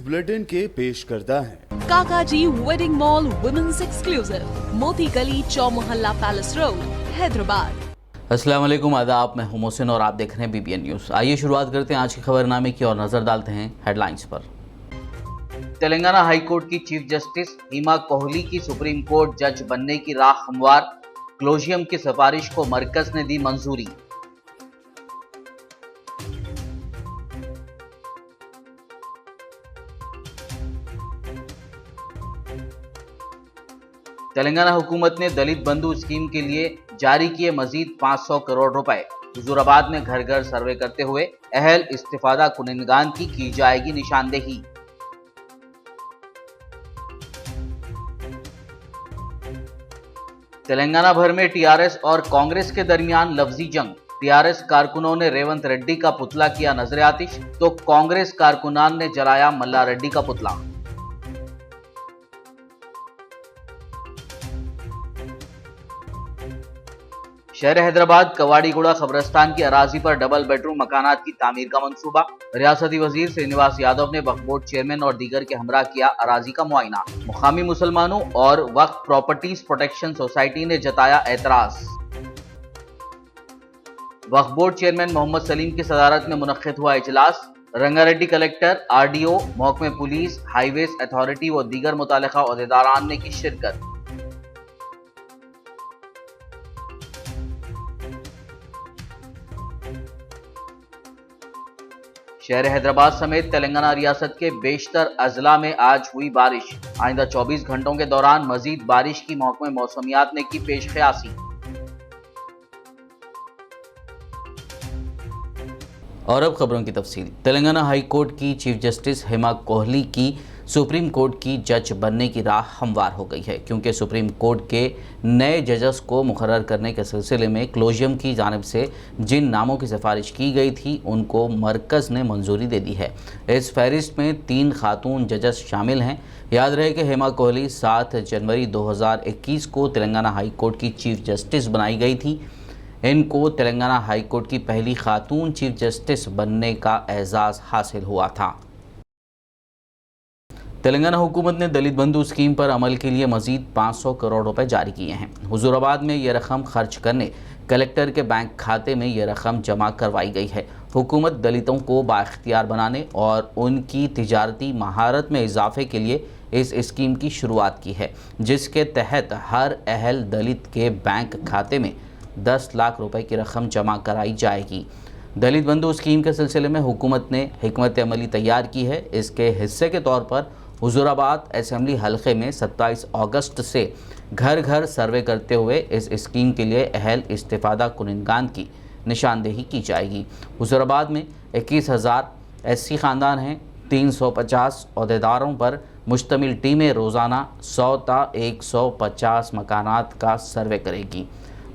Bulletin के पेश करता है काकाजी वेडिंग मॉल वुमेन्स एक्सक्लूसिव, मोती गली, चौमोहल्ला पैलेस रोड, हैदराबाद। अस्सलाम वालेकुम, आदाब। मैं हूं मोहसिन और आप देख रहे हैं BBN न्यूज़। आइए शुरुआत करते हैं आज के खबरनामे की और नजर डालते हैं हेडलाइंस पर। तेलंगाना हाई कोर्ट की चीफ जस्टिस हेमा कोहली की सुप्रीम कोर्ट जज बनने की राह हमवार, क्लोजियम की सिफारिश को मरकज ने दी मंजूरी। तेलंगाना हुकूमत ने दलित बंधु स्कीम के लिए जारी किए मजीद 500 करोड़ रुपए। हुजूराबाद में घर घर सर्वे करते हुए अहल इस्तिफादा कुनिंदगान की जाएगी निशानदेही। तेलंगाना भर में टीआरएस और कांग्रेस के दरमियान लफ्जी जंग। टीआरएस कारकुनों ने रेवंत रेड्डी का पुतला किया नजर आतिश, तो कांग्रेस कारकुनान ने जलाया मल्ला रेड्डी का पुतला। शहर हैदराबाद कवाड़ीगुड़ा कब्रस्तान की अराजी पर डबल बेडरूम मकानात की तामीर का मंसूबा। रियासती वजीर श्रीनिवास यादव ने वक्फ बोर्ड चेयरमैन और दीगर के हमरा किया अराजी का मुआयना। मुकामी मुसलमानों और वक्फ प्रॉपर्टीज प्रोटेक्शन सोसाइटी ने जताया एतराज। वक्फ बोर्ड चेयरमैन मोहम्मद सलीम की सदारत में मुनक्किद हुआ इजलास। रंगारेड्डी कलेक्टर, RDO, महकमे पुलिस, हाईवेज अथॉरिटी व दीगर मुतालिका ओहदेदारान ने की शिरकत। शहर हैदराबाद समेत तेलंगाना रियासत के बेशतर अजला में आज हुई बारिश। आइंदा 24 घंटों के दौरान मजीद बारिश की महकमे मौसमियात ने की पेश ख्यासी। और अब खबरों की तफसील। तेलंगाना हाई कोर्ट की चीफ जस्टिस हेमा कोहली की सुप्रीम कोर्ट की जज बनने की राह हमवार हो गई है, क्योंकि सुप्रीम कोर्ट के नए जजेस को मुकर्रर करने के सिलसिले में क्लोजियम की जानिब से जिन नामों की सिफारिश की गई थी उनको मरकज़ ने मंजूरी दे दी है। इस फहरिस्त में 3 खातून जजेस शामिल हैं। याद रहे कि हेमा कोहली 7 जनवरी 2021 को तेलंगाना हाई कोर्ट की चीफ जस्टिस बनाई गई थी। इनको तेलंगाना हाई कोर्ट की पहली खातून चीफ जस्टिस बनने का एजाज़ हासिल हुआ था। तेलंगाना हुकूमत ने दलित बंधु स्कीम पर अमल के लिए मजीद 500 करोड़ रुपए जारी किए हैं। हुजूराबाद में ये रकम खर्च करने कलेक्टर के बैंक खाते में ये रकम जमा करवाई गई है। हुकूमत दलितों को बाइख्तियार बनाने और उनकी तिजारती महारत में इजाफे के लिए इस स्कीम की शुरुआत की है, जिसके तहत हर अहल दलित के बैंक खाते में 10 लाख रुपए की रकम जमा कराई जाएगी। दलित बंधु स्कीम के सिलसिले में हुकूमत ने हिकमत अमली तैयार की है। इसके हिस्से के तौर पर हुजूराबाद असेंबली हलके में 27 अगस्त से घर घर सर्वे करते हुए इस स्कीम के लिए अहल इस्तिफादा कुनिंदगान की निशानदेही की जाएगी। हुजूराबाद में 21,000 SC ख़ानदान हैं। 350 अहदेदारों पर मुश्तमिल टीमें रोज़ाना 100 ता 150 मकानात का सर्वे करेगी।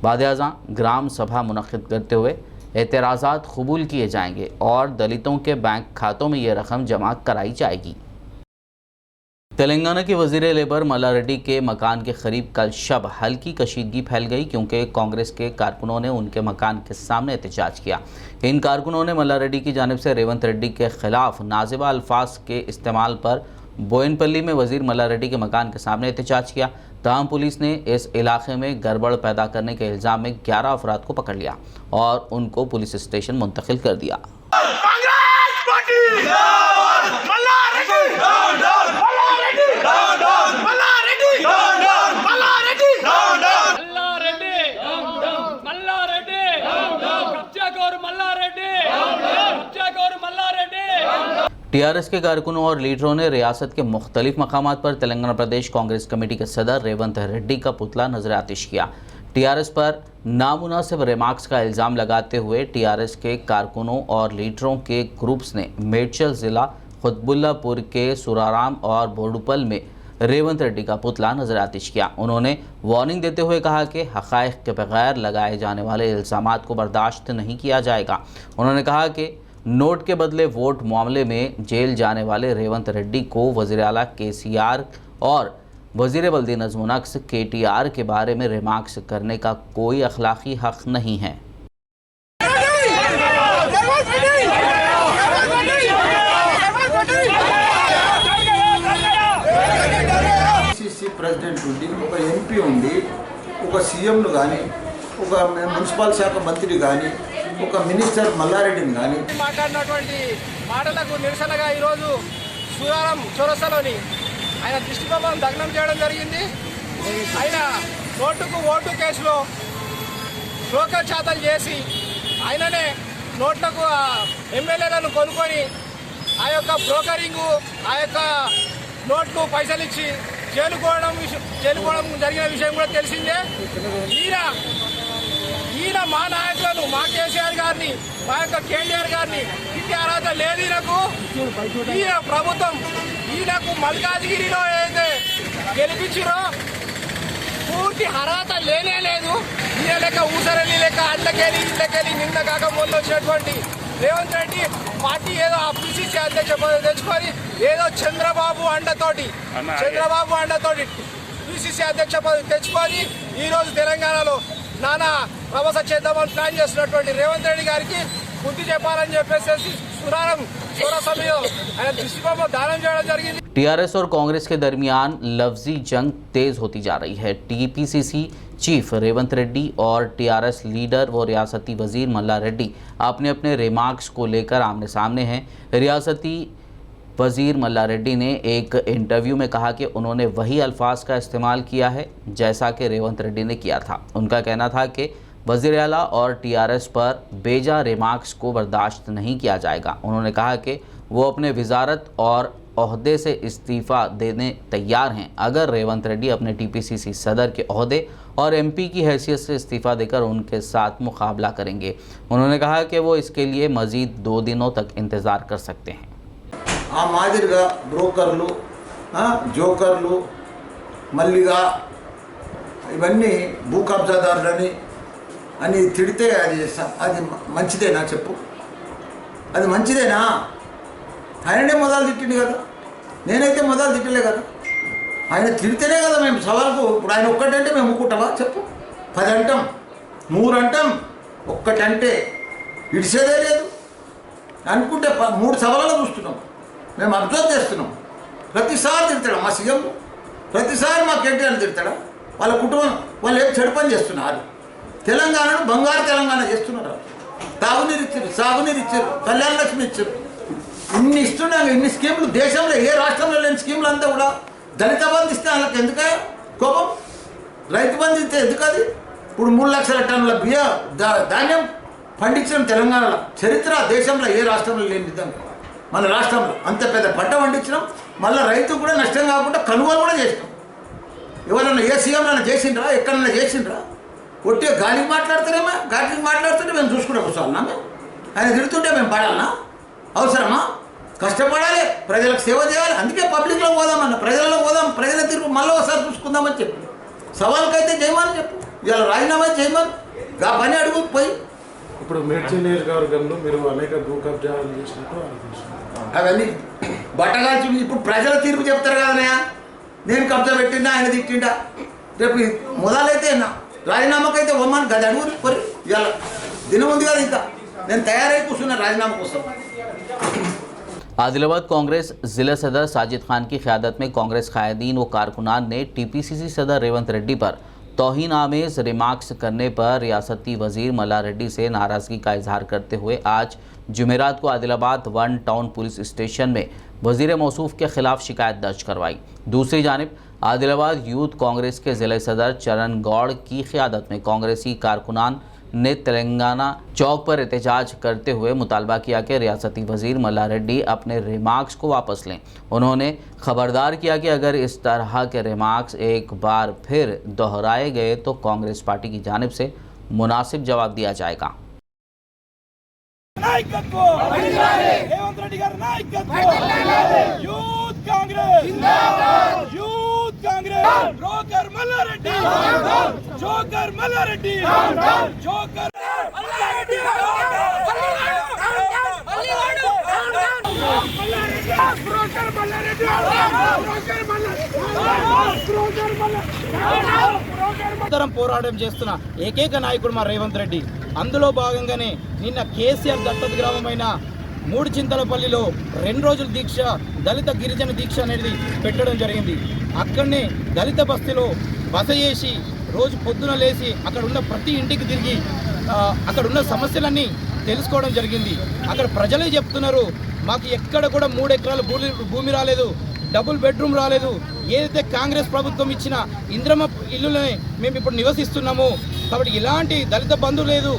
बाद-ए-आज़ा ग्राम सभा मुनक़्क़िद करते हुए एतराज़ात कबूल किए जाएंगे और दलितों के बैंक खातों में ये रकम जमा कराई जाएगी। तेलंगाना के वज़ीर लेबर मल्ला रेड्डी के मकान के करीब कल शब हल्की कशीदगी फैल गई, क्योंकि कांग्रेस के कारकुनों ने उनके मकान के सामने एहतजाज किया। इन कारकुनों ने मल्ला रेड्डी की जानिब से रेवंत रेड्डी के खिलाफ नाजिबा अल्फाज के इस्तेमाल पर बोयनपल्ली में वज़ीर मल्ला रेड्डी के मकान के सामने एहतजाज किया। तमाम पुलिस ने इस इलाके में गड़बड़ पैदा करने के इल्ज़ाम में 11 अफराद को पकड़ लिया और उनको पुलिस स्टेशन मुंतकिल कर दिया। टीआरएस के कारकुनों और लीडरों ने रियासत के मुख्तलिफ मकामात पर तेलंगाना प्रदेश कांग्रेस कमेटी के सदर रेवंत रेड्डी का पुतला नजर आतिश किया। टीआरएस पर नामुनासिब रिमार्क्स का इल्ज़ाम लगाते हुए टीआरएस के कारकुनों और लीडरों के ग्रुप्स ने मेडचल ज़िला खुतबुल्लापुर के सुराराम और बोडुपल में रेवंत रेड्डी का पुतला नजर आतिश किया। उन्होंने वार्निंग देते हुए कहा कि हक़ाइक़ के बगैर लगाए जाने वाले इल्ज़ामात को बर्दाश्त नहीं किया जाएगा। उन्होंने कहा कि नोट के बदले वोट मामले में जेल जाने वाले रेवंत रेड्डी को वज़ीर आला KCR और वज़ीर बल्दी नज़्म नक्स KTR के बारे में रिमार्क्स करने का कोई अखलाकी हक़ नहीं है। ఒక సీఎంను కానీ, ఒక మున్సిపల్ శాఖ మంత్రి కానీ, ఒక మినిస్టర్ మల్లారెడ్డిని కానీ మాట్లాడినటువంటి మాటలకు నిరసనగా ఈరోజు సూరారం చౌరస్తాలోని ఆయన దిష్టిబొమ్మను దగ్నం చేయడం జరిగింది. ఆయన నోటుకు ఓటు కేసులో బ్రోకర్ చాతలు చేసి ఆయననే నోట్లకు ఎమ్మెల్యేలను కొనుక్కొని ఆ యొక్క బ్రోకరింగు, ఆ యొక్క నోట్లు పైసలు ఇచ్చి చేలుకోవడం జరిగిన విషయం కూడా తెలిసిందే. ఈయన మా నాయకులను, మా కేసీఆర్ గారిని, మా యొక్క కేటీఆర్ గారిని ఇంటి అర్హత లేదు ఈయనకు. ఈయన ప్రభుత్వం ఈయనకు మల్కాజ్గిరిలో ఏదైతే గెలిపించిరో పూర్తి అర్హత లేనే లేదు. ఈయన లెక్క ఊసరని లెక్క అడ్లకెళ్ళి ఇళ్ళకెళ్ళి నిన్న కాక మొన్న వచ్చినటువంటి రేవంత్ రెడ్డి పార్టీ ఏదో ఆ పిసిసి అధ్యక్ష పదవి తెచ్చుకొని ఏదో చంద్రబాబు అండతోటి పిసిసి అధ్యక్ష పదవి తెచ్చుకొని ఈరోజు తెలంగాణలో నానా ప్రవాస చేద్దామని ప్లాన్ చేస్తున్నటువంటి రేవంత్ రెడ్డి గారికి బుద్ధి చెప్పాలని చెప్పేసి సురారం చౌరస్తాలో ఆయన దిష్టిబొమ్మ దానం చేయడం జరిగింది. टीआरएस और कांग्रेस के दरमियान लफ्जी जंग तेज होती जा रही है। टीपीसीसी चीफ रेवंत रेड्डी और टीआरएस लीडर व रियासती वजीर मल्ला रेड्डी अपने अपने रिमार्क्स को लेकर आमने सामने हैं। रियासती वजीर मल्ला रेड्डी ने एक इंटरव्यू में कहा कि उन्होंने वही अल्फाज का इस्तेमाल किया है जैसा कि रेवंत रेड्डी ने किया था। उनका कहना था कि वज़ीर आला और टीआरएस पर बेजा रिमार्क्स को बर्दाश्त नहीं किया जाएगा। उन्होंने कहा कि वो अपने वजारत और ओहदे से इस्तीफ़ा देने तैयार हैं अगर रेवंत रेड्डी अपने टीपीसीसी सदर के ओहदे और एमपी की हैसियत से इस्तीफ़ा देकर उनके साथ मुकाबला करेंगे। उन्होंने कहा कि वो इसके लिए मज़ीद 2 दिनों तक इंतज़ार कर सकते हैं। ఆ మాదిరిగా బ్రోకర్లు, జోకర్లు, మల్లిగా ఇవన్నీ భూ కబ్జాదారులని అని తిడితే అది మంచిదేనా చెప్పు? అది మంచిదేనా? ఆయననే మొదలు తిట్టింది కదా, నేనైతే మొదలు తిట్టలే కదా. ఆయన తిడితేనే కదా మేము సవాల్కు. ఇప్పుడు ఆయన ఒక్కటంటే మేము ఊకుంటావా చెప్పు? 10 అంటాం, 3 అంటాం, ఒక్కటంటే ఇడిసేదే లేదు. అనుకుంటే 3 సవాళ్ళలో చూస్తున్నాం, మేము అబ్జర్వ్ చేస్తున్నాం. ప్రతిసారి తిడతాడా మా సీఎం? ప్రతిసారి మా కేటీఆర్ తిడతాడా? వాళ్ళ కుటుంబం వాళ్ళు ఏం చెడు పని చేస్తున్నారు? తెలంగాణను బంగారు తెలంగాణ చేస్తున్నారు. తాగునీరు ఇచ్చారు, సాగునీరు ఇచ్చారు, కళ్యాణ లక్ష్మి ఇచ్చారు, ఇన్ని ఇస్తున్నాం. ఇన్ని స్కీములు దేశంలో ఏ రాష్ట్రంలో లేని స్కీములు అంతా కూడా. దళిత బంధు ఇస్తే వాళ్ళకి ఎందుక కోపం? రైతు బంధు ఇస్తే ఎందుకు? అది ఇప్పుడు 3 లక్షల టన్నుల ధాన్యం పండించడం తెలంగాణలో చరిత్ర దేశంలో ఏ రాష్ట్రంలో లేని విధంగా మన రాష్ట్రంలో అంత పెద్ద పంట పండించడం, మళ్ళీ రైతు కూడా నష్టం కాకుండా కొనుగోలు కూడా చేసినాం. ఎవరన్నా ఏ సీఎంలైనా చేసిండ్రా? ఎక్కడన్నా చేసిండ్రా? ఒట్టిగా గాలికి మాట్లాడతారేమో, గాలికి మాట్లాడుతుంటే మేము చూసుకుంటే కూర్చోవాలన్నా? మేము ఆయన తిడుతుంటే మేము పడాలన్నా? అవసరమా? కష్టపడాలి, ప్రజలకు సేవ చేయాలి. అందుకే పబ్లిక్లో పోదామన్న, ప్రజల్లో పోదాం, ప్రజల తీర్పు మళ్ళీ ఒకసారి చూసుకుందామని చెప్పి సవాల్కైతే చేయమని చెప్పు. ఇవాళ రాజీనామా చేయమని ఆ పని అడుగు పోయి. ఇప్పుడు మేడ్చల్ నియోజకవర్గంలో మీరు అనేక భూ కబ్జాలు చేసినట్టు అవన్నీ బట్టగాల్చి ఇప్పుడు ప్రజల తీర్పు చెప్తారు కదనయ్యా. నేను కబ్జా పెట్టిండా, ఆయన తిట్టిండా? రేపు మొదలైతే రాజీనామాకైతే ఒమ్మని గది అడుగు కొరి. ఇవాళ దినం ఉంది కదా, ఇంకా నేను తయారై కూర్చున్నా రాజీనామా కోసం. आदिलाबाद कांग्रेस जिला सदर साजिद खान की क़यादत में कांग्रेस कायदीन व कारकुनान ने टीपीसीसी सदर रेवंत रेड्डी पर तौहीन आमेज रिमार्क्स करने पर रियासती वजीर मल्ला रेड्डी से नाराज़गी का इजहार करते हुए आज जुमेरात को आदिलाबाद 1 टाउन पुलिस स्टेशन में वजीर मौसूफ के खिलाफ शिकायत दर्ज करवाई। दूसरी जानिब आदिलाबाद यूथ कांग्रेस के ज़िला सदर चरण गौड़ की क़यादत में कांग्रेसी कारकुनान ने तेलंगाना चौक पर एहतजाज करते हुए मुतालबा किया कि रियासती वजीर मल्ला रेड्डी अपने रिमार्क्स को वापस लें। उन्होंने खबरदार किया कि अगर इस तरह के रिमार्क्स एक बार फिर दोहराए गए तो कांग्रेस पार्टी की जानिब से मुनासिब जवाब दिया जाएगा। Joker Mallareddy, joker Mallareddy, joker Mallareddy, నిరంతరం పోరాటం చేస్తున్న ఏకైక నాయకుడు మా రేవంత్ రెడ్డి. అందులో భాగంగానే నిన్న కేసీఆర్ దత్తత గ్రామమైన 3 చింతలపల్లిలో 2 రోజుల దీక్ష, దళిత గిరిజన దీక్ష అనేది పెట్టడం జరిగింది. అక్కడనే దళిత బస్తీలో బస చేసి రోజు పొద్దున లేచి అక్కడ ఉన్న ప్రతి ఇంటికి తిరిగి అక్కడ ఉన్న సమస్యలన్నీ తెలుసుకోవడం జరిగింది. అక్కడ ప్రజలే చెప్తున్నారు, మాకు ఎక్కడ కూడా 3 ఎకరాల భూమి రాలేదు, డబుల్ బెడ్రూమ్ రాలేదు. ఏదైతే కాంగ్రెస్ ప్రభుత్వం ఇచ్చిన ఇంద్రమ్మ ఇల్లులనే మేము ఇప్పుడు నివసిస్తున్నాము. కాబట్టి ఇలాంటి దళిత బంధు లేదు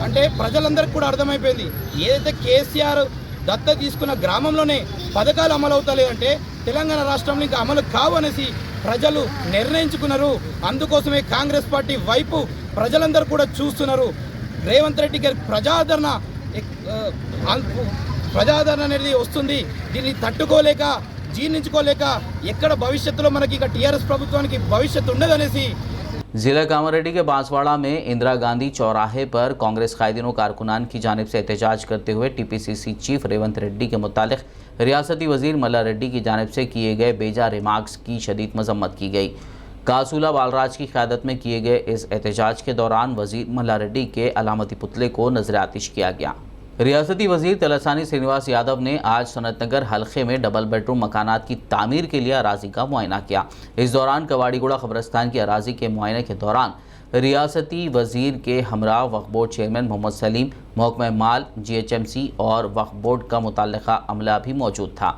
అంటే ప్రజలందరికీ కూడా అర్థమైపోయింది. ఏదైతే కేసీఆర్ దత్త తీసుకున్న గ్రామంలోనే పథకాలు అమలు అవుతలేదంటే తెలంగాణ రాష్ట్రంలో ఇంకా అమలు కావు అనేసి ప్రజలు నిర్ణయించుకున్నారు. అందుకోసమే కాంగ్రెస్ పార్టీ వైపు ప్రజలందరూ కూడా చూస్తున్నారు. రేవంత్ రెడ్డి గారి ప్రజాదరణ అనేది వస్తుంది. దీన్ని తట్టుకోలేక జీర్ణించుకోలేక ఎక్కడ భవిష్యత్తులో మనకి ఇక టీఆర్ఎస్ ప్రభుత్వానికి భవిష్యత్తు ఉండదనేసి जिला कामारेड्डी के बांसवाड़ा में इंदिरा गांधी चौराहे पर कांग्रेस कायदीनों कारकुनान की जानिब से एहतजाज करते हुए टीपीसीसी चीफ रेवंत रेड्डी के मुतालिक रियासती वजीर मल्ला रेड्डी की जानिब से किए गए बेजा रिमार्क्स की शदीद मजम्मत की गई। कासूला बालराज की क़यादत में किए गए इस एहतजाज के दौरान वजीर मल्ला रेड्डी के अलामती पुतले को नजर आतिश किया गया। रियासती वजीर तलसानी श्रीनिवास यादव ने आज सनतनगर हल्के में डबल बेडरूम मकानात की तामीर के लिए अराजी का मुआयना किया। इस दौरान कवाड़ीगुड़ा क़ब्रस्तान की अराजी के मुआयने के दौरान रियासती वजीर के हमरा वक्फ बोर्ड चेयरमैन मोहम्मद सलीम, महकमा माल, GHMC और वक्फ बोर्ड का मुतल्लिका अमला भी मौजूद था,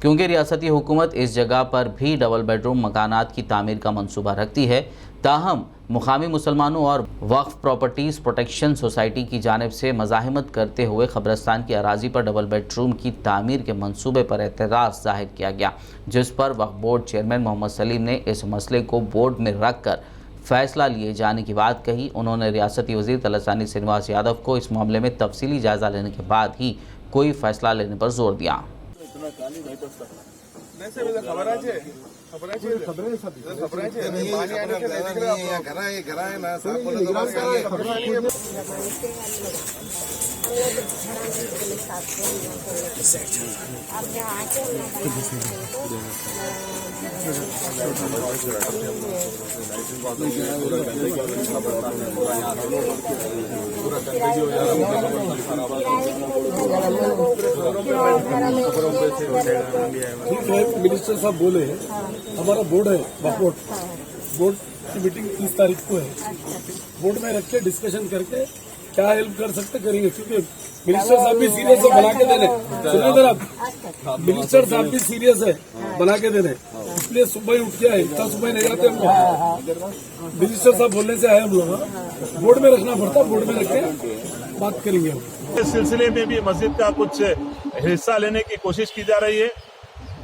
क्योंकि रियासती हुकूमत इस जगह पर भी डबल बेडरूम मकानात की तामीर का मंसूबा रखती है। ताहम मुकामी मुसलमानों और वक्फ प्रॉपर्टीज़ प्रोटेक्शन सोसाइटी की जानिब से मज़ाहमत करते हुए क़ब्रस्तान की अराजी पर डबल बेडरूम की तामीर के मंसूबे पर एतराज़ ज़ाहिर किया गया, जिस पर वक्फ बोर्ड चेयरमैन मोहम्मद सलीम ने इस मसले को बोर्ड में रख कर फैसला लिए जाने की बात कही। उन्होंने रियासती वज़ीर तलसानी श्रीनिवास यादव को इस मामले में तफसीली जायज़ा लेने के बाद ही कोई फ़ैसला लेने पर जोर दिया। मिनिस्टर साहब बोले हमारा बोर्ड है बोर्ड की मीटिंग 30 तारीख को है। बोर्ड में रख के डिस्कशन करके क्या हेल्प कर सकते करेंगे, क्योंकि मिनिस्टर साहब भी सीरियस है बना के देने। सुनिए जरा, मिनिस्टर साहब भी सीरियस है बना के देने, इसलिए सुबह ही उठ के आए। इतना सुबह नहीं आते हम लोग, मिनिस्टर साहब बोलने से आए हम लोग। बोर्ड में रखना पड़ता, बोर्ड में रख के बात करेंगे हम। इस सिलसिले में भी मस्जिद का कुछ हिस्सा लेने की कोशिश की जा रही है।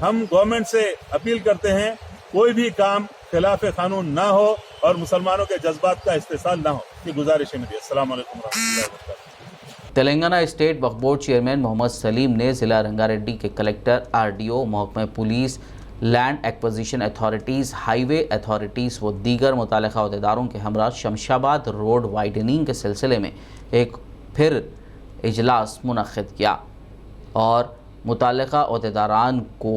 हम गवर्नमेंट से अपील करते हैं कोई भी काम खिलाफ कानून ना हो और मुसलमानों के जज्बात का इस्तेसाल ना हो, ये गुजारिश है मेरी। अस्सलाम वालेकुम रहमतुल्लाहि व बरकातहू। तेलंगाना स्टेट वक्फ बोर्ड चेयरमैन मोहम्मद सलीम ने ज़िला रंगारेड्डी के कलेक्टर, RDO, महकमा police, land acquisition authorities, highway authorities व दीगर मुतल्लिका अहदेदारों के हमरा शमशाबाद रोड वाइडनिंग के सिलसिले में एक फिर इजलास मुनक़्क़िद किया और मुतल्लिका अहदेदारान को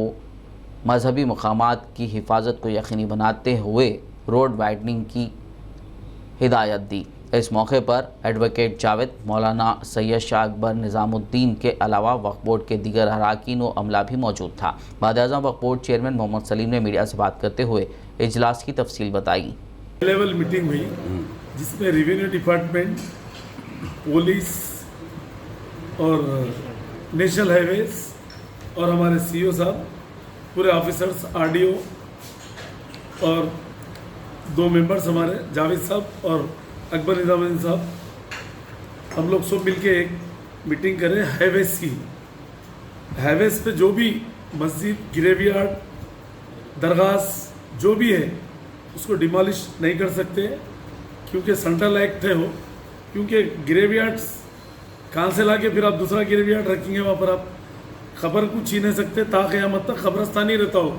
मजहबी मकामात की हिफाजत को यकीनी बनाते हुए रोड वाइडनिंग की हिदायत दी। इस मौके पर एडवोकेट जावेद, मौलाना सैयद शाह अकबर निज़ामुद्दीन के अलावा वक्फ बोर्ड के दीगर अरकान व अमला भी मौजूद था। वज़ीर-ए-आज़म वक्फ बोर्ड चेयरमैन मोहम्मद सलीम ने मीडिया से बात करते हुए इजलास की तफसील बताई। लेवल मीटिंग हुई जिसमें रेवेन्यू डिपार्टमेंट, पुलिस और नेशनल हाईवेज और हमारे CEO साहब, पूरे ऑफिसर्स, RDO और 2 मेंबर्स हमारे जावेद साहब और अकबर निज़ामुद्दीन साहब, हम लोग सब मिलके एक मीटिंग करें हाईवेज की। हाईवेज पे जो भी मस्जिद, गिरेवियार्ड, दरगाह जो भी है उसको डिमोलिश नहीं कर सकते, क्योंकि सेंट्रल एक्ट है वो। क्योंकि ग्रेवयार्ड्स कहाँ से लाके फिर आप दूसरा ग्रेवयार्ड रखेंगे, वहाँ पर आप खबर को छीन नहीं सकते। ताक़यामत तक खबरस्तान ही रहता हो।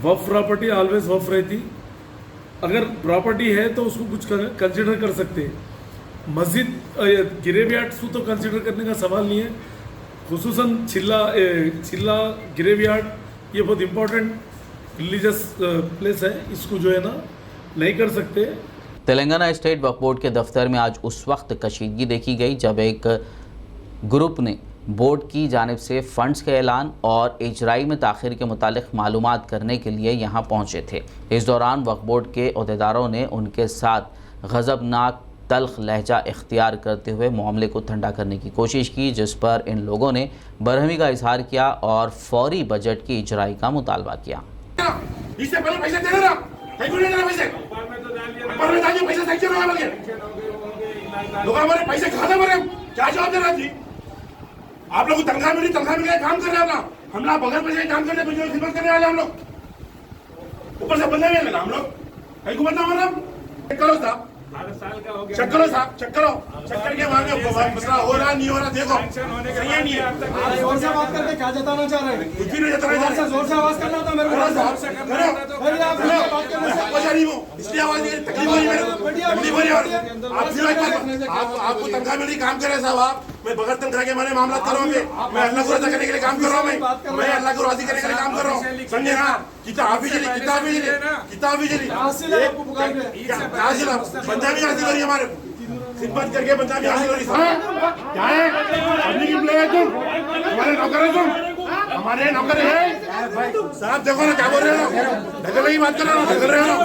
वफ़ प्रॉपर्टी ऑलवेज वफ़ रहती। अगर प्रॉपर्टी है तो उसको कुछ कंसिडर कर सकते हैं। मस्जिद, ग्रेवयार्ड्स को तो कंसिडर करने का सवाल नहीं है। खुसूसन चिल्ला ग्रेवयार्ड ये बहुत इम्पोर्टेंट रिलीजियस प्लेस है, इसको जो है ना नहीं कर सकते। तेलंगाना स्टेट वक्फ बोर्ड के दफ्तर में आज उस वक्त कशीदगी देखी गई जब एक ग्रुप ने बोर्ड की जानिब से फंड्स के ऐलान और इजराई में ताख़ीर के मुतालिक मालूमात करने के लिए यहाँ पहुँचे थे। इस दौरान वक्फ बोर्ड के अहदेदारों ने उनके साथ गज़बनाक तल्ख लहजा इख्तियार करते हुए मामले को ठंडा करने की कोशिश की, जिस पर इन लोगों ने बरहमी का इजहार किया और फौरी बजट की इजराई का मुतालबा किया। इससे पहले पैसे दे देना, पैसे लोग हमारे पैसे खाते मरे, क्या जवाब देना जी? आप लोग तनख्वाह मिली, तनख्वाह मिल काम कर रहे हैं अपना, हम लोग बगैर पैसे काम करने खिदमत करने वाले हम लोग, ऊपर से बंदे मिले हम लोग कहीं को बंदा हमारा करो साहब, चेक करो साहब, चेक करो, चेक करके मांगे मसला हो रहा नहीं हो रहा देखो, सही है नहीं है। जोर से बात करके क्या जताना चाह रहे हैं? कुछ भी नहीं जताना चाह रहे, जोर से आवाज करना होता मेरे को, इसलिए आवाज तकलीफ हो रही है, तकलीफ हो रही है। आपको तनख्वाह मिल रही, काम कर रहे साहब आप, मैं बगैर तनख्वाह के माने मामला कर रहा हूँ, मैं अल्लाह को राजी करने के लिए काम कर रहा हूँ, मैं अल्लाह को राजी करने के लिए काम कर रहा हूँ, समझे ना? किताब भी चली, किताब भी चली, किताब भी चली, बंदा भी हासिल करी हमारे खिदमत करके, बंदा भी हासिल करी। क्या है पब्लिक एम्प्लॉय है तुम, हमारे नौकर है तुम, हमारे नौकर है साहब। देखो ना क्या बोल रहे हो, ढकल की बात कर रहे हो, ढकल रहे हो,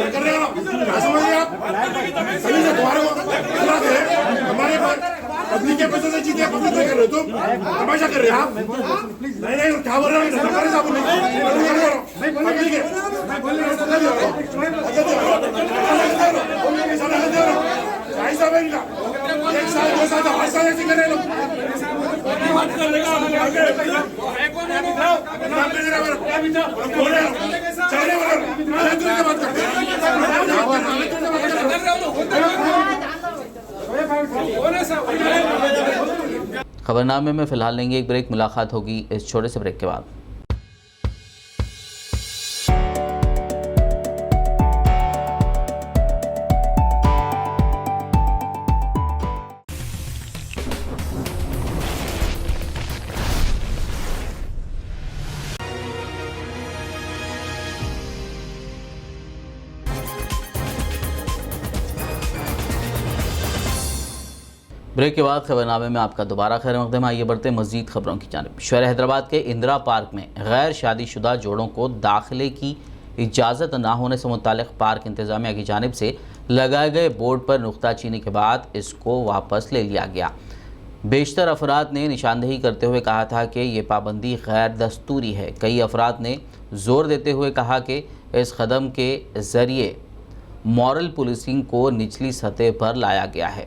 ढकल रहे हो, क्या समझ रहे आप? सही से तुम्हारे को हमारे पब्लिक के पैसे से जीते, पब्लिक कर रहे हो तुम, तमाशा कर रहे हो आप? नहीं क्या बोल रहे हो साहब, पब्लिक एक साल 2 साल 5 साल ऐसे कर रहे लोग, खबरनामे में फिलहाल लेंगे एक ब्रेक, मुलाकात होगी इस छोटे से ब्रेक के बाद। ब्रेक के बाद खबरनामे में आपका दोबारा खैर मकदम। आइए बढ़ते मज़ीद खबरों की जानिब। शहर हैदराबाद के इंदिरा पार्क में गैर शादीशुदा जोड़ों को दाखिले की इजाज़त ना होने से मुतालिक पार्क इंतज़ामिया की जानिब से लगाए गए बोर्ड पर नुक्ताचीनी के बाद इसको वापस ले लिया गया। बेशतर अफराद ने निशानदेही करते हुए कहा था कि ये पाबंदी गैर दस्तूरी है। कई अफराद ने ज़ोर देते हुए कहा कि इस कदम के ज़रिए मॉरल पुलिसिंग को निचली सतह पर लाया गया है।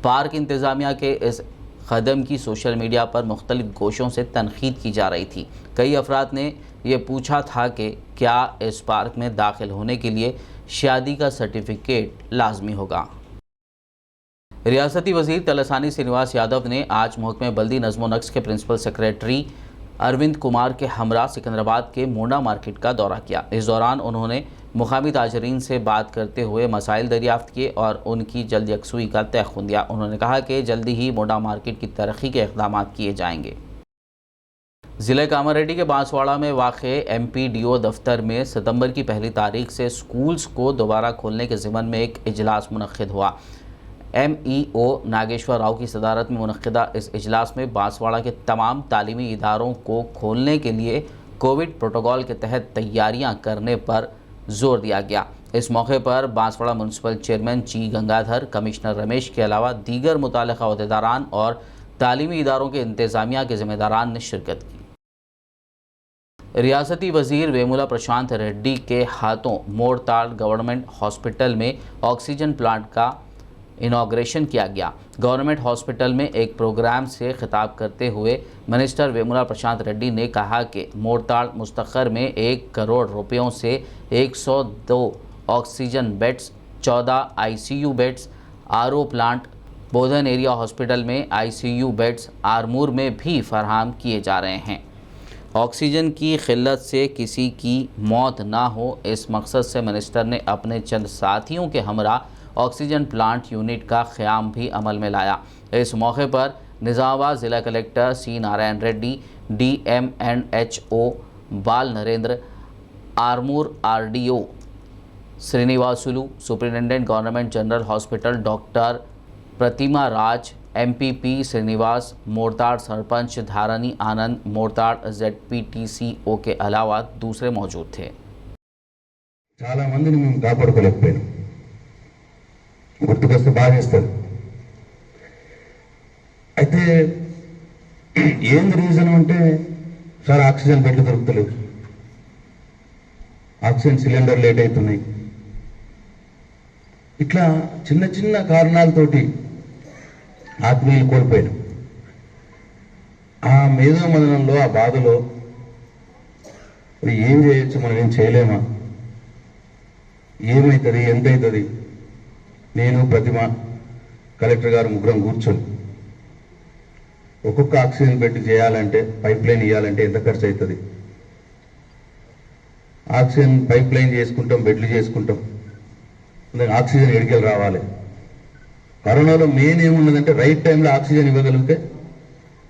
पार्क इंतज़ामिया के इस कदम की सोशल मीडिया पर मुख्तलिफ गोशों से तनकीद की जा रही थी। कई अफराद ने यह पूछा था कि क्या इस पार्क में दाखिल होने के लिए शादी का सर्टिफिकेट लाजमी होगा। रियासती वज़ीर तलसानी श्रीनिवास यादव ने आज महकमे बल्दी नज़्म व नक्श के प्रिंसिपल सेक्रेटरी अरविंद कुमार के हमरा सिकंदराबाद के मोंडा मार्केट का दौरा किया। इस दौरान उन्होंने मुकामी ताजरीन से बात करते हुए मसाइल दरियाफ्त किए और उनकी जल्द यकसुई का तयख्खुन दिया। उन्होंने कहा कि जल्दी ही मोंडा मार्केट की तरक्की के इक़दाम किए जाएंगे। ज़िले कामारेड्डी के बांसवाड़ा में वाक़े MPDO दफ्तर में सितंबर की 1 तारीख से स्कूल्स को दोबारा खोलने के ज़िमन में एक इजलास मुनक़्क़िद हुआ। MEO नागेश्वर राव की सदारत में मुनक़्क़िदा इस इजलास में बांसवाड़ा के तमाम तालीमी इदारों को खोलने के लिए कोविड प्रोटोकॉल के तहत तैयारियां करने पर जोर दिया गया। इस मौके पर बांसवाड़ा म्यूनसिपल चेयरमैन ची गंगाधर, कमिश्नर रमेश के अलावा दीगर मुताल्लिक़ा अहदेदारान और तालीमी इदारों के इंतज़ामिया के ज़िम्मेदारान ने शिरकत की। रियासती वज़ीर वेमुला प्रशांत रेड्डी के हाथों मोड़ताड़ गवर्नमेंट हॉस्पिटल में ऑक्सीजन प्लांट का इनॉग्रेशन किया गया। गवर्नमेंट हॉस्पिटल में एक प्रोग्राम से खिताब करते हुए मिनिस्टर वेमुला प्रशांत रेड्डी ने कहा कि मोड़ताड़ मुस्तखर में 1 करोड़ रुपयों से 102 oxygen beds, 14 ICU beds, RO plant, Bodhan area hospital में ICU बेड्स आरमूर में भी फराहम किए जा रहे हैं। ऑक्सीजन की किल्लत से किसी की मौत ना हो, इस मकसद से मिनिस्टर ने अपने चंद साथियों के हमरा ऑक्सीजन प्लांट यूनिट का क़याम भी अमल में लाया। इस मौके पर निज़ामाबाद ज़िला collector C Narayana Reddy, DMNHO Bal Narendra, Armoor RDO Srinivasulu, superintendent government general hospital doctor Pratima Raj, MPP Srinivas, Mortad sarpanch Dharani Anand, Mortad ZPTCO के अलावा दूसरे मौजूद थे। చాలా మందిని మేము కాపాడుకోలేకపోయాం. గుర్తుకొస్తే బాధేస్తుంది. అయితే ఏంది రీజన్ అంటే సార్ ఆక్సిజన్ బెడ్లు దొరుకుతలేవు, ఆక్సిజన్ సిలిండర్ లేట్ అవుతున్నాయి, ఇట్లా చిన్న చిన్న కారణాలతోటి ఆత్మీయులు కోల్పోయాను. ఆ మేధో మదనంలో ఆ బాధలో ఏం చేయొచ్చు, మనం ఏం చేయలేమా, ఏమవుతుంది, ఎంతవుతుంది, నేను ప్రతిమ కలెక్టర్ గారు ముగ్గురం కూర్చొని ఒక్కొక్క ఆక్సిజన్ బెడ్ చేయాలంటే, పైప్ లైన్ ఇవ్వాలంటే ఎంత ఖర్చు అవుతుంది, ఆక్సిజన్ పైప్ లైన్ చేసుకుంటాం, బెడ్లు చేసుకుంటాం, ఆక్సిజన్ ఎడికెళ్ళి రావాలి. కరోనాలో మెయిన్ ఏమున్నదంటే రైట్ టైంలో ఆక్సిజన్ ఇవ్వగలిగితే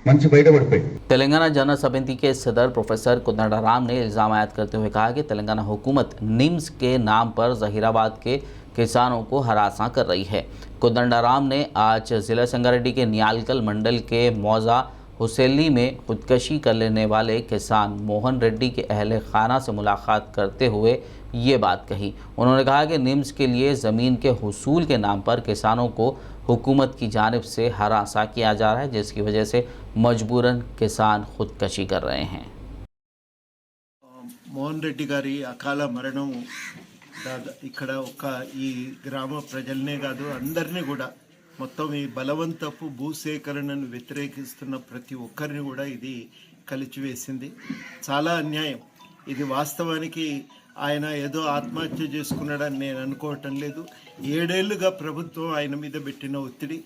మంచి బయటపడిపోయి. तेलंगाना जनरल समिति के सदर प्रोफेसर कोदंडाराम ने इल्ज़ाम आयद करते हुए कहा कि तेलंगाना हुकूमत निम्स के नाम पर जहीराबाद के किसानों को हरासा कर रही है। कोदंडाराम ने आज ज़िला संगारेड्डी के नियालकल मंडल के मौजा हुसैली में खुदकशी कर लेने वाले किसान मोहन रेड्डी के अहले खाना से मुलाकात करते हुए ये बात कही। उन्होंने कहा कि निम्स के लिए ज़मीन के हुसूल के नाम पर किसानों को हुकूमत की जानिब से हरासा किया जा रहा है, जिसकी वजह से मजबूरन किसान खुदकशी कर रहे हैं। మోహన్ రెడ్డి గారి అకాల మరణం ఇక్కడ ఒక ఈ గ్రామ ప్రజలనే కాదు అందరినీ కూడా మొత్తం ఈ బలవంతపు భూసేకరణను వ్యతిరేకిస్తున్న ప్రతి ఒక్కరిని కూడా ఇది కలిచివేసింది. చాలా అన్యాయం ఇది. వాస్తవానికి ఆయన ఏదో ఆత్మహత్య చేసుకున్నాడని నేను అనుకోవటం లేదు. 7 ఏళ్లుగా ప్రభుత్వం ఆయన మీద పెట్టిన ఒత్తిడి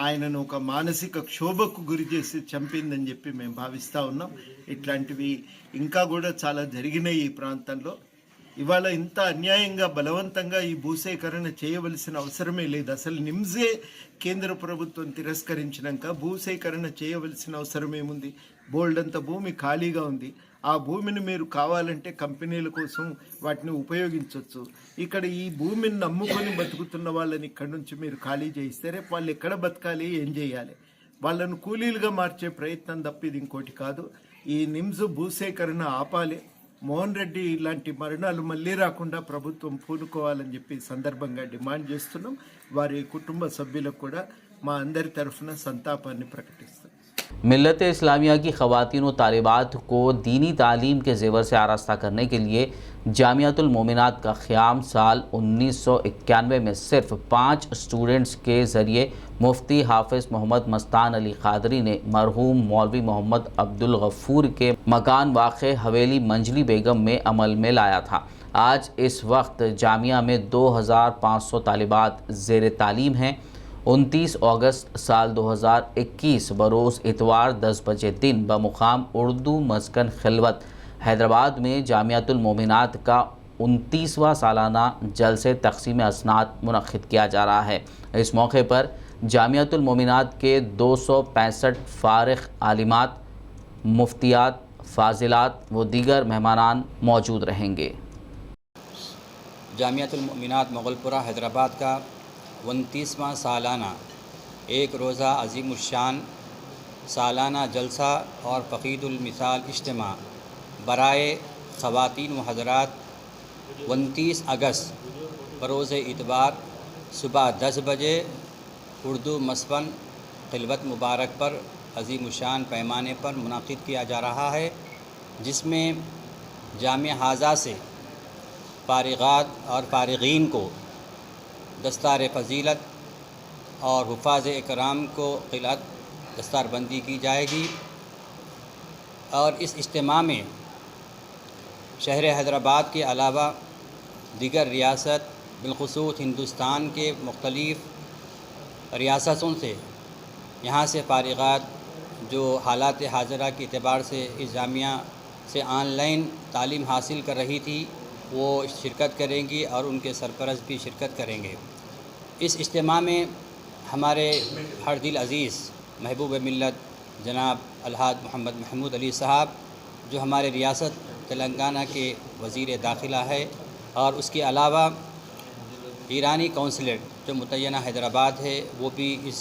ఆయనను ఒక మానసిక క్షోభకు గురి చేసి చంపిందని చెప్పి మేము భావిస్తూ ఉన్నాం. ఇట్లాంటివి ఇంకా కూడా చాలా జరిగినాయి ఈ ప్రాంతంలో. ఇవాళ ఇంత అన్యాయంగా బలవంతంగా ఈ భూసేకరణ చేయవలసిన అవసరమే లేదు. అసలు నిమ్సే కేంద్ర ప్రభుత్వం తిరస్కరించినాక భూసేకరణ చేయవలసిన అవసరం ఏముంది? బోల్డ్ అంత భూమి ఖాళీగా ఉంది. ఆ భూమిని మీరు కావాలంటే కంపెనీల కోసం వాటిని ఉపయోగించవచ్చు. ఇక్కడ ఈ భూమిని నమ్ముకొని బతుకుతున్న వాళ్ళని ఇక్కడి నుంచి మీరు ఖాళీ చేయిస్తే రేపు వాళ్ళు ఎక్కడ బతకాలి, ఏం చేయాలి? వాళ్ళను కూలీలుగా మార్చే ప్రయత్నం తప్ప ఇది ఇంకోటి కాదు. ఈ నిమ్స్ భూసేకరణ ఆపాలి. మోహన్ రెడ్డి ఇలాంటి మరణాలు మళ్ళీ రాకుండా ప్రభుత్వం పూనుకోవాలని చెప్పి సందర్భంగా డిమాండ్ చేస్తున్నాం. వారి కుటుంబ సభ్యులకు కూడా మా అందరి తరఫున సంతాపాన్ని ప్రకటిస్తాం. मिल्लत इस्लामिया की ख़वातीन व तालिबात को दीनी तालीम के ज़ेवर से आरास्ता करने के लिए जामियातुल मोमिनात का क़याम साल 1991 में सिर्फ 5 स्टूडेंट्स के ज़रिए मुफ्ती हाफिज़ मोहम्मद मस्तान अली क़ादरी ने मरहूम मौलवी मोहम्मद अब्दुल गफ़ूर के मकान वाक़े हवेली मंजली बेगम में अमल में लाया था। आज इस वक्त जामिया में 2500 तालिबात ज़ेर तालीम हैं। 29 अगस्त साल 2021 बरोज़ इतवार 10 बजे दिन बमुकाम उर्दू मस्कन खिलवत हैदराबाद में जामियातुल मोमिनात का 29वां सालाना जलसे तक़सीम असनाद मुनक़्क़िद किया जा रहा है। इस मौके पर जामियातुल मोमिनात के 265 फ़ारिग़ आलिमात, मुफ्तियात, फ़ाज़िलात व दीगर मेहमानान मौजूद रहेंगे। जामियातुल मोमिनात मुग़लपुरा हैदराबाद का 29वां सालाना एक रोज़ा अज़ीमुश्शान सालाना जलसा और फ़क़ीदुल मिसाल इज्तिमा बराए ख़वातीन व हज़रात 29 अगस्त बरोज़ इतवार सुबह 10 बजे उर्दू मस्कन खिलवत मुबारक पर अज़ीमुश्शान पैमाने पर मुनाक़िद किया जा रहा है, जिसमें जामिया हाज़ा से फ़ारिगात और फ़ारिगीन को दस्तार फ़जीलत और हुफ़ाज़ इकराम को क़िलात दस्तारबंदी की जाएगी। और इस इज्तिमा में शहर हैदराबाद के अलावा दीगर रियासत बिलख़ुसूस हिंदुस्तान के मुख्तलिफ़ रियासतों से यहाँ से फ़ारिगात जो हालात हाज़िरा के एतबार से इस जामिया से ऑनलाइन तालीम हासिल कर रही थी वो शिरकत करेंगी और उनके सरपरस्त भी शिरकत करेंगे। इस इज्तिमा में हमारे हर दिल अज़ीज़ महबूब मिल्लत जनाब अलहाज मोहम्मद महमूद अली साहब जो हमारे रियासत तेलंगाना के वज़ीर दाखिला है, और उसके अलावा ईरानी कौंसलेट जो मुतय्यना हैदराबाद है वो भी इस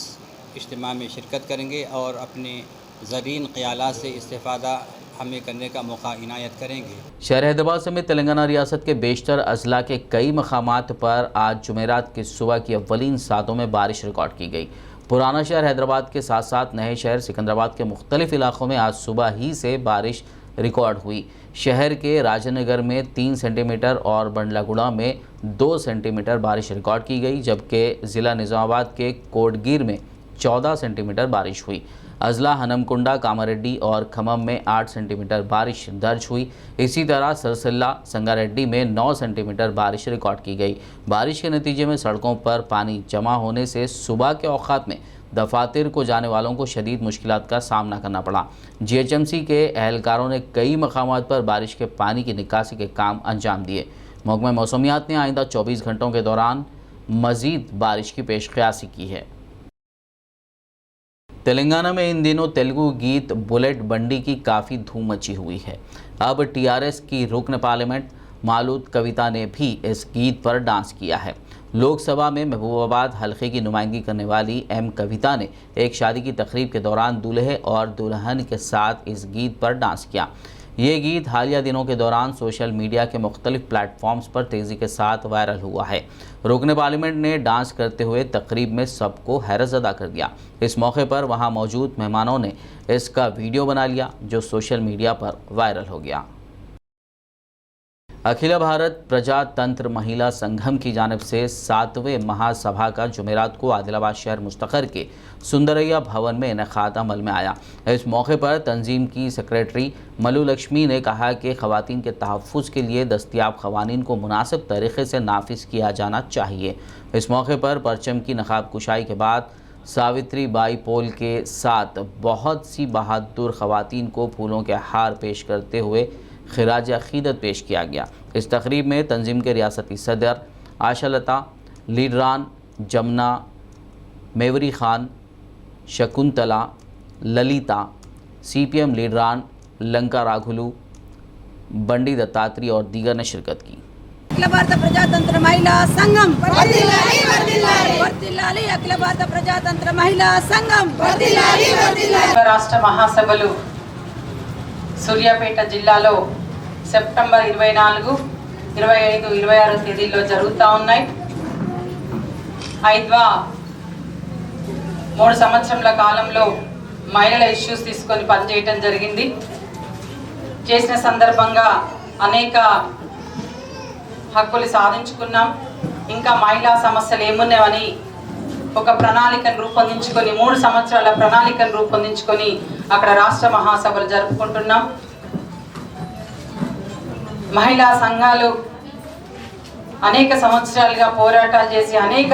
इज्तिमा में शिरकत करेंगे और अपने ज़रीन ख़यालात से इस्तेफ़ादा हमें करने का मौका इनायत करेंगे। शहर हैदराबाद समेत तेलंगाना रियासत के बेशतर अजला के कई मकामात पर आज जुमेरात की सुबह की अव्वलीन सातों में बारिश रिकॉर्ड की गई। पुराना शहर हैदराबाद के साथ साथ नए शहर सिकंदराबाद के मुख्तलिफ इलाकों में आज सुबह ही से बारिश रिकॉर्ड हुई। शहर के राजनगर में 3 सेंटीमीटर और बंडलागुड़ा में 2 सेंटीमीटर बारिश रिकॉर्ड की गई, जबकि ज़िला निज़ामाबाद के कोटगीर में 14 सेंटीमीटर बारिश हुई। अजला हनमकुंडा, कामारेड्डी और खम्मम में 8 सेंटीमीटर बारिश दर्ज हुई। इसी तरह सरसिल्ला, संगारेड्डी में 9 सेंटीमीटर बारिश रिकॉर्ड की गई। बारिश के नतीजे में सड़कों पर पानी जमा होने से सुबह के औकात में दफातर को जाने वालों को शदीद मुश्किलात का सामना करना पड़ा। GHMC के एहलकारों ने कई मकामात पर बारिश के पानी की निकासी के काम अंजाम दिए। महकमा मौसमियात ने आइंदा 24 घंटों के दौरान मज़ीद बारिश की पेशकयासी की है। तेलंगाना में इन दिनों तेलुगु गीत बुलेट बंडी की काफ़ी धूम मची हुई है। अब TRS की रुकन पार्लियामेंट मालूद कविता ने भी इस गीत पर डांस किया है। लोकसभा में महबूबाबाद हल्के की नुमाइंदगी करने वाली M कविता ने एक शादी की तकरीब के दौरान दूल्हे और दुल्हन के साथ इस गीत पर डांस किया। ये गीत हालिया दिनों के दौरान सोशल मीडिया के मुख्तलिफ प्लेटफॉर्म्स पर तेज़ी के साथ वायरल हुआ है। रुकन पार्लियामेंट ने डांस करते हुए तकरीब में सबको हैरतज़दा कर दिया। इस मौके पर वहां मौजूद मेहमानों ने इसका वीडियो बना लिया, जो सोशल मीडिया पर वायरल हो गया। अखिल भारत प्रजातंत्र महिला संगम की जानिब से 7वें महासभा का जुमेरात को आदिलाबाद शहर मुस्तकर के सुंदरैया भवन में इनेकाद अमल में आया। इस मौके पर तंजीम की सेक्रेटरी मलू लक्ष्मी ने कहा कि ख़वातीन के तहफ़्फ़ुज़ के लिए दस्तियाब क़वानीन को मुनासिब तरीक़े से नाफिज किया जाना चाहिए। इस मौके पर परचम की नकाब कुशाई के बाद सावित्री बाई पोल के साथ बहुत सी बहादुर ख़वातीन को फूलों के हार पेश करते हुए खिराज अक़ीदत पेश किया गया। इस तकरीब में तंजीम के रियासती सदर आशालता, लीडरान जमुना, मेवरी खान, शकुंतला, ललिता, CPM लीडरान लंका राघुलू, बंडी दत्तात्री और दीगर ने शिरकत की। अखिल भारत प्रजातंत्र महिला संगम वर्धिल्लाली वर्धिल्लाली वर्धिल्लाली अखिल भारत प्रजातंत्र महिला संगम वर्धिल्लाली वर्धिल्लाली రాష్ట్ర మహాసభలు సూర్యాపేట జిల్లాలో సెప్టెంబర్ 24, 25, 26 తేదీల్లో జరుగుతూ ఉన్నాయి. ఐద్వా 3 సంవత్సరాల కాలంలో మహిళల ఇష్యూస్ తీసుకొని పనిచేయడం జరిగింది. చేసిన సందర్భంగా అనేక హక్కులు సాధించుకున్నాం. ఇంకా మహిళా సమస్యలు ఏమున్నాయని ఒక ప్రణాళికను రూపొందించుకొని 3 సంవత్సరాల ప్రణాళికను రూపొందించుకొని అక్కడ రాష్ట్ర మహాసభలు జరుపుకుంటున్నాం. మహిళా సంఘాలు అనేక సంవత్సరాలుగా పోరాటాలు చేసి అనేక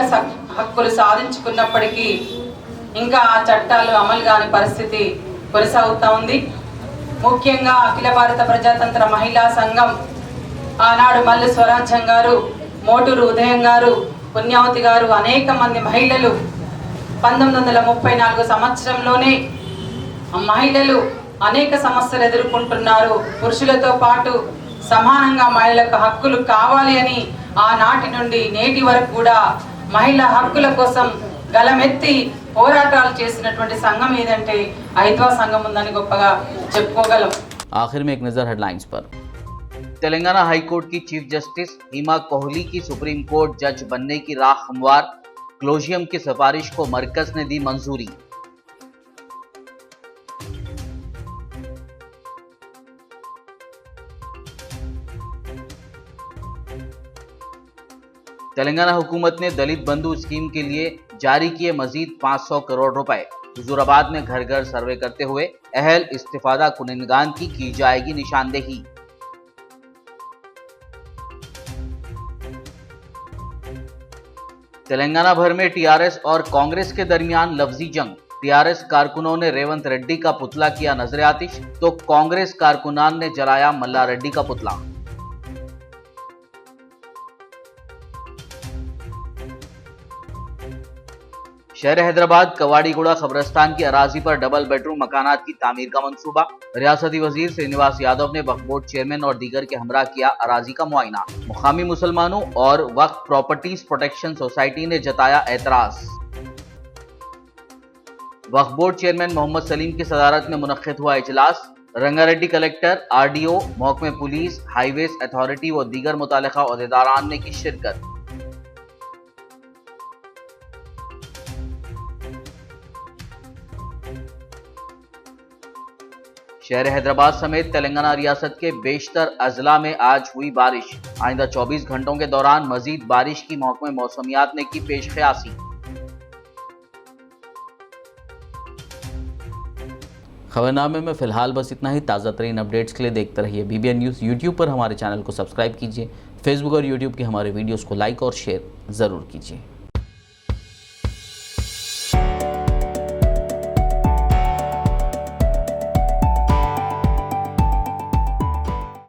హక్కులు సాధించుకున్నప్పటికీ ఇంకా ఆ చట్టాలు అమలు కాని పరిస్థితి కొనసాగుతూ ఉంది. ముఖ్యంగా అఖిల భారత ప్రజాతంత్ర మహిళా సంఘం ఆనాడు మల్లు స్వరాజ్యం గారు, మోటూరు ఉదయం గారు, పుణ్యావతి గారు, అనేక మంది మహిళలు 1934 సంవత్సరంలోనే మహిళలు అనేక సమస్యలు ఎదుర్కొంటున్నారు. పురుషులతో పాటు సమానంగా మహిళలకు హక్కులు కావాలి అని ఆనాటి నుండి నేటి వరకు కూడా మహిళా హక్కుల కోసం గలమెత్తి పోరాటాలు చేసినటువంటి సంఘం ఏదంటే ఐద్వా సంఘం ఉందని గొప్పగా చెప్పుకోగలం. आखिर में एक नज़र हेडलाइंस पर। तेलंगाना हाई कोर्ट की चीफ जस्टिस हिमा कोहली की सुप्रीम कोर्ट जज बनने की राह हमवार, क्लोजियम की सिफारिश को मरकज ने दी मंजूरी। तेलंगाना हुकूमत ने दलित बंधु स्कीम के लिए जारी किए मजीद 500 करोड़ रुपए। हुजूराबाद में घर घर सर्वे करते हुए अहल इस्तिफादा कुनिंदगान की जाएगी निशानदेही। तेलंगाना भर में टीआरएस और कांग्रेस के दरमियान लफ्जी जंग। टीआरएस कारकुनों ने रेवंत रेड्डी का पुतला किया नजर आतिश, तो कांग्रेस कारकुनान ने जलाया मल्ला रेड्डी का पुतला। शहर हैदराबाद कवाड़ीगुड़ा कब्रस्तान की अराजी पर डबल बेडरूम मकानात की तामीर का मंसूबा। रियासती वजीर श्रीनिवास यादव ने वक्फ बोर्ड चेयरमैन और दीगर के हमरा किया अराजी का मुआयना। मुकामी मुसलमानों और वक्फ प्रॉपर्टीज प्रोटेक्शन सोसाइटी ने जताया एतराज। वक्फ बोर्ड चेयरमैन मोहम्मद सलीम की सदारत में मुनक्किद हुआ इजलास। रंगारेड्डी कलेक्टर, RDO, महकमे पुलिस, हाईवेज अथॉरिटी व दीगर मुतालिका ओहदेदारान ने की शिरकत। शहर हैदराबाद समेत तेलंगाना रियासत के बेशतर अजला में आज हुई बारिश। आइंदा 24 घंटों के दौरान मजीद बारिश की महकमे मौसमियात ने की पेश ख्यासी। खबरनामे में फिलहाल बस इतना ही। ताज़ा तरीन अपडेट्स के लिए देखते रहिए BBN न्यूज़। यूट्यूब पर हमारे चैनल को सब्सक्राइब कीजिए। फेसबुक और यूट्यूब के हमारे वीडियोज़ को लाइक और शेयर ज़रूर कीजिए।